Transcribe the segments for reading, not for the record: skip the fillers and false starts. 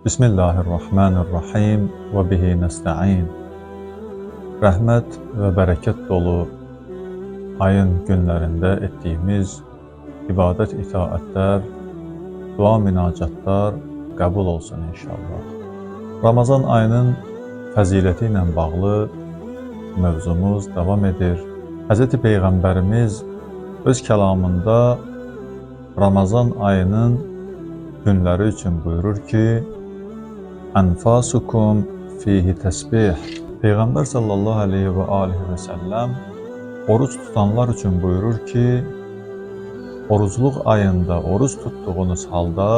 Bismillahirrahmanirrahim və bihi nəstə'in. Rəhmət və bərəkət dolu ayın günlərində etdiyimiz ibadət itaətlər, dua münacatlar qəbul olsun inşallah. Ramazan ayının fəziləti ilə bağlı mövzumuz davam edir. Hz. Peyğəmbərimiz öz kəlamında Ramazan ayının günləri üçün buyurur ki, Ənfasukum fihi təsbih. Peyğəmbər sallallahu aleyhi və alihi və səlləm oruç tutanlar üçün buyurur ki, orucluq ayında oruç tutduğunuz halda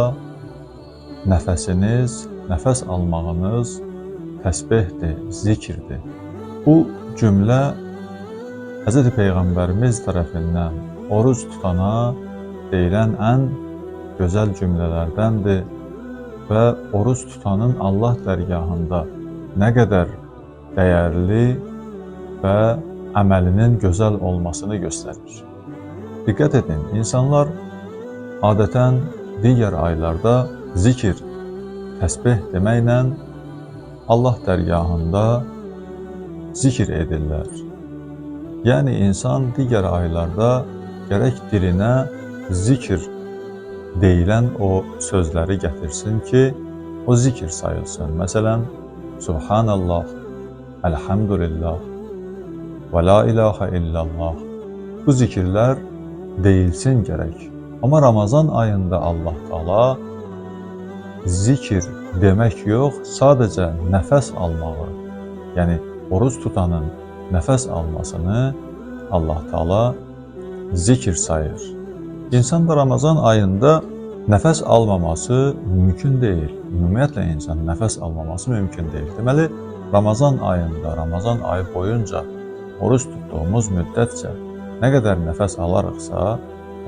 nəfəsiniz, nəfəs almağınız təsbihdir, zikirdir. Bu cümlə Hz. Peyğəmbərimiz tərəfindən oruc tutana deyilən ən gözəl cümlələrdəndir və oruç tutanın Allah dərgahında nə qədər dəyərli və əməlinin gözəl olmasını göstərir. Diqqət edin, insanlar adətən digər aylarda zikir, təsbih deməklə Allah dərgahında zikir edirlər. Yəni, insan digər aylarda gərək dilinə zikir deyilən o sözləri gətirsin ki, o zikir sayılsın. Məsələn, Subhanallah, Elhamdülillah və La ilahə illallah. Bu zikirlər deyilsin gərək. Amma Ramazan ayında Allah Taala zikir demək yox, sadəcə nəfəs almağı, yəni oruç tutanın nəfəs almasını Allah Taala zikir sayır. İnsan da Ramazan ayında nəfəs almaması mümkün deyil. Ümumiyyətlə insan nəfəs almaması mümkün deyil. Deməli, Ramazan ayında, Ramazan ayı boyunca oruç tutduğumuz müddətcə nə qədər nəfəs alarıqsa,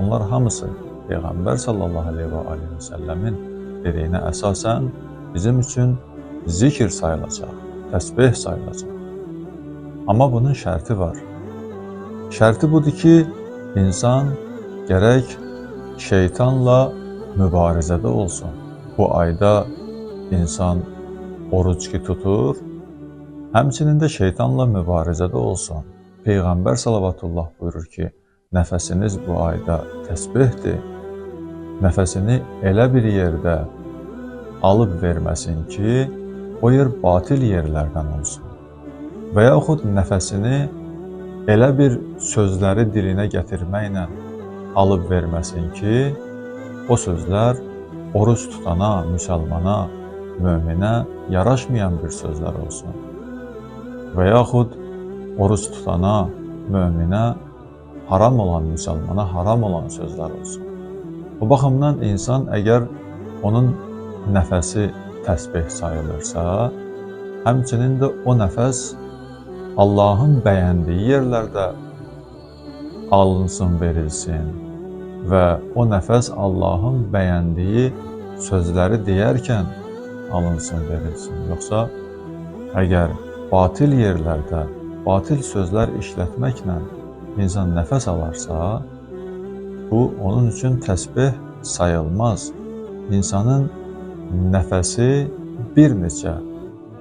onlar hamısı Peyğəmbər sallallahu aleyhi və səlləmin dediyinə əsasən bizim üçün zikir sayılacaq, təsbih sayılacaq. Amma bunun şərti var. Şərti budur ki, insan gərək şeytanla mübarizədə olsun. Bu ayda insan oruc ki tutur, həmçinin də şeytanla mübarizədə olsun. Peyğəmbər salavatullah buyurur ki, nəfəsiniz bu ayda təsbihdir. Nəfəsini elə bir yerdə alıb verməsin ki, o yer batil yerlərdən olsun. Və yaxud nəfəsini elə bir sözləri dilinə gətirməklə alıb verməsin ki, o sözlər oruç tutana, müsəlmana, möminə yaraşmayan bir sözlər olsun. Və yaxud oruç tutana, möminə haram olan, müsəlmana haram olan sözlər olsun. Bu baxımdan insan əgər onun nəfəsi təsbih sayılırsa, həmçinin də o nəfəs Allahın bəyəndiyi yerlərdə alınsın, verilsin və o nəfəs Allahın bəyəndiyi sözləri deyərkən alınsın, verilsin. Yoxsa əgər batil yerlərdə, batil sözlər işlətməklə insan nəfəs alarsa, bu onun üçün təsbih sayılmaz. İnsanın nəfəsi bir neçə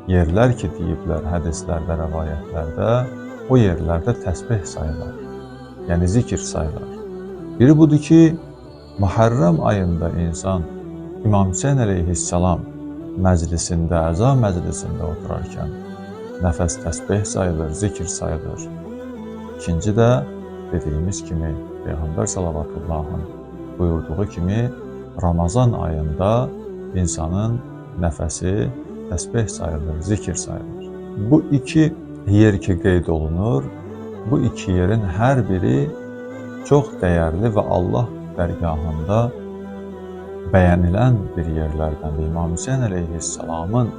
yerlər ki deyiblər hədislərdə, rəvayətlərdə, o yerlərdə təsbih sayılar, yəni zikir sayılar. Biri budur ki, Muharrem ayında insan İmam Hüseyn əleyhissalam məclisində, əza məclisində oturarkən nəfəs təsbih sayılır, zikir sayılır. İkinci də dediyimiz kimi, Peyğəmbər salavatullahın buyurduğu kimi, Ramazan ayında insanın nəfəsi təsbih sayılır, zikir sayılır. Bu iki yer ki qeyd olunur, bu iki yerin hər biri çox dəyərli və Allah dərgahında bəyənilən bir yerlərdəndir. İmam Hüseyn əleyhissalamın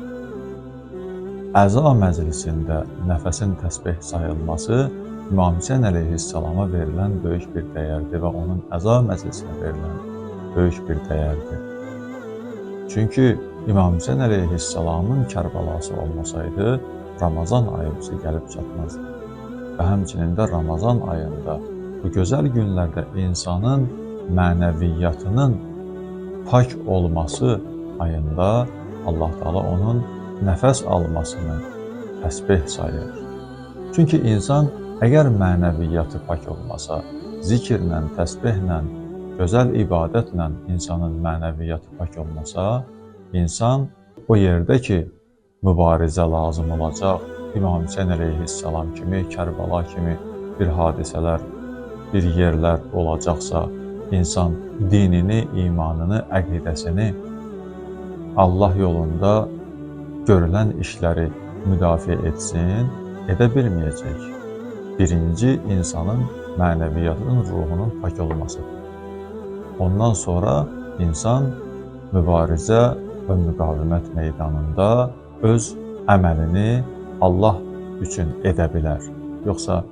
əza məclisində nəfəsin təsbih sayılması İmam Hüseyn əleyhissalama verilən böyük bir dəyərdir və onun əza məclisinə verilən böyük bir dəyərdir. Çünki İmam Hüseyn əleyhissalamın Kərbalası olmasaydı, Ramazan ayı bizə gəlib çatmazdı. Və həmçinin də Ramazan ayında bu gözəl günlərdə insanın mənəviyyatının pak olması ayında Allah Taala onun nəfəs almasını təsbih sayır. Çünki insan əgər mənəviyyatı pak olmasa, zikirlə, təsbihlə, gözəl ibadətlə insanın mənəviyyatı pak olmasa, insan o yerdə ki, mübarizə lazım olacaq, İmam Hüseyn əleyhissalam kimi, Kərbəla kimi bir hadisələr, bir yerlər olacaqsa, insan dinini, imanını, əqidəsini Allah yolunda görülən işləri müdafiə etsin, edə bilməyəcək. Birinci, insanın mənəviyyatının, ruhunun pak olmasıdır. Ondan sonra insan mübarizə və müqavimət meydanında öz əməlini Allah üçün edə bilər. Yoxsa,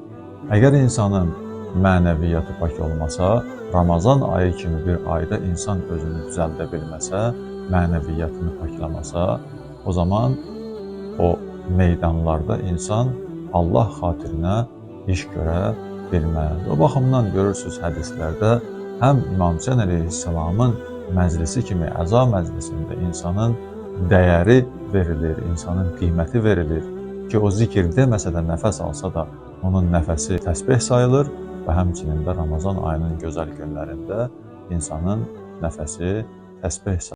əgər insanın mənəviyyatı pak olmasa, Ramazan ayı kimi bir ayda insan özünü düzəldə bilməsə, mənəviyyatını paklamasa, o zaman o meydanlarda insan Allah xatirinə iş görə bilməz. O baxımdan görürsünüz hədislərdə həm İmam Hüseyn əleyhissalamın məclisi kimi əza məclisində insanın dəyəri verilir, insanın qiyməti verilir ki, o zikir deməsə də, nəfəs alsa da onun nəfəsi təsbih sayılır və həmçinin də Ramazan ayının gözəl günlərində insanın nəfəsi təsbih sayılır.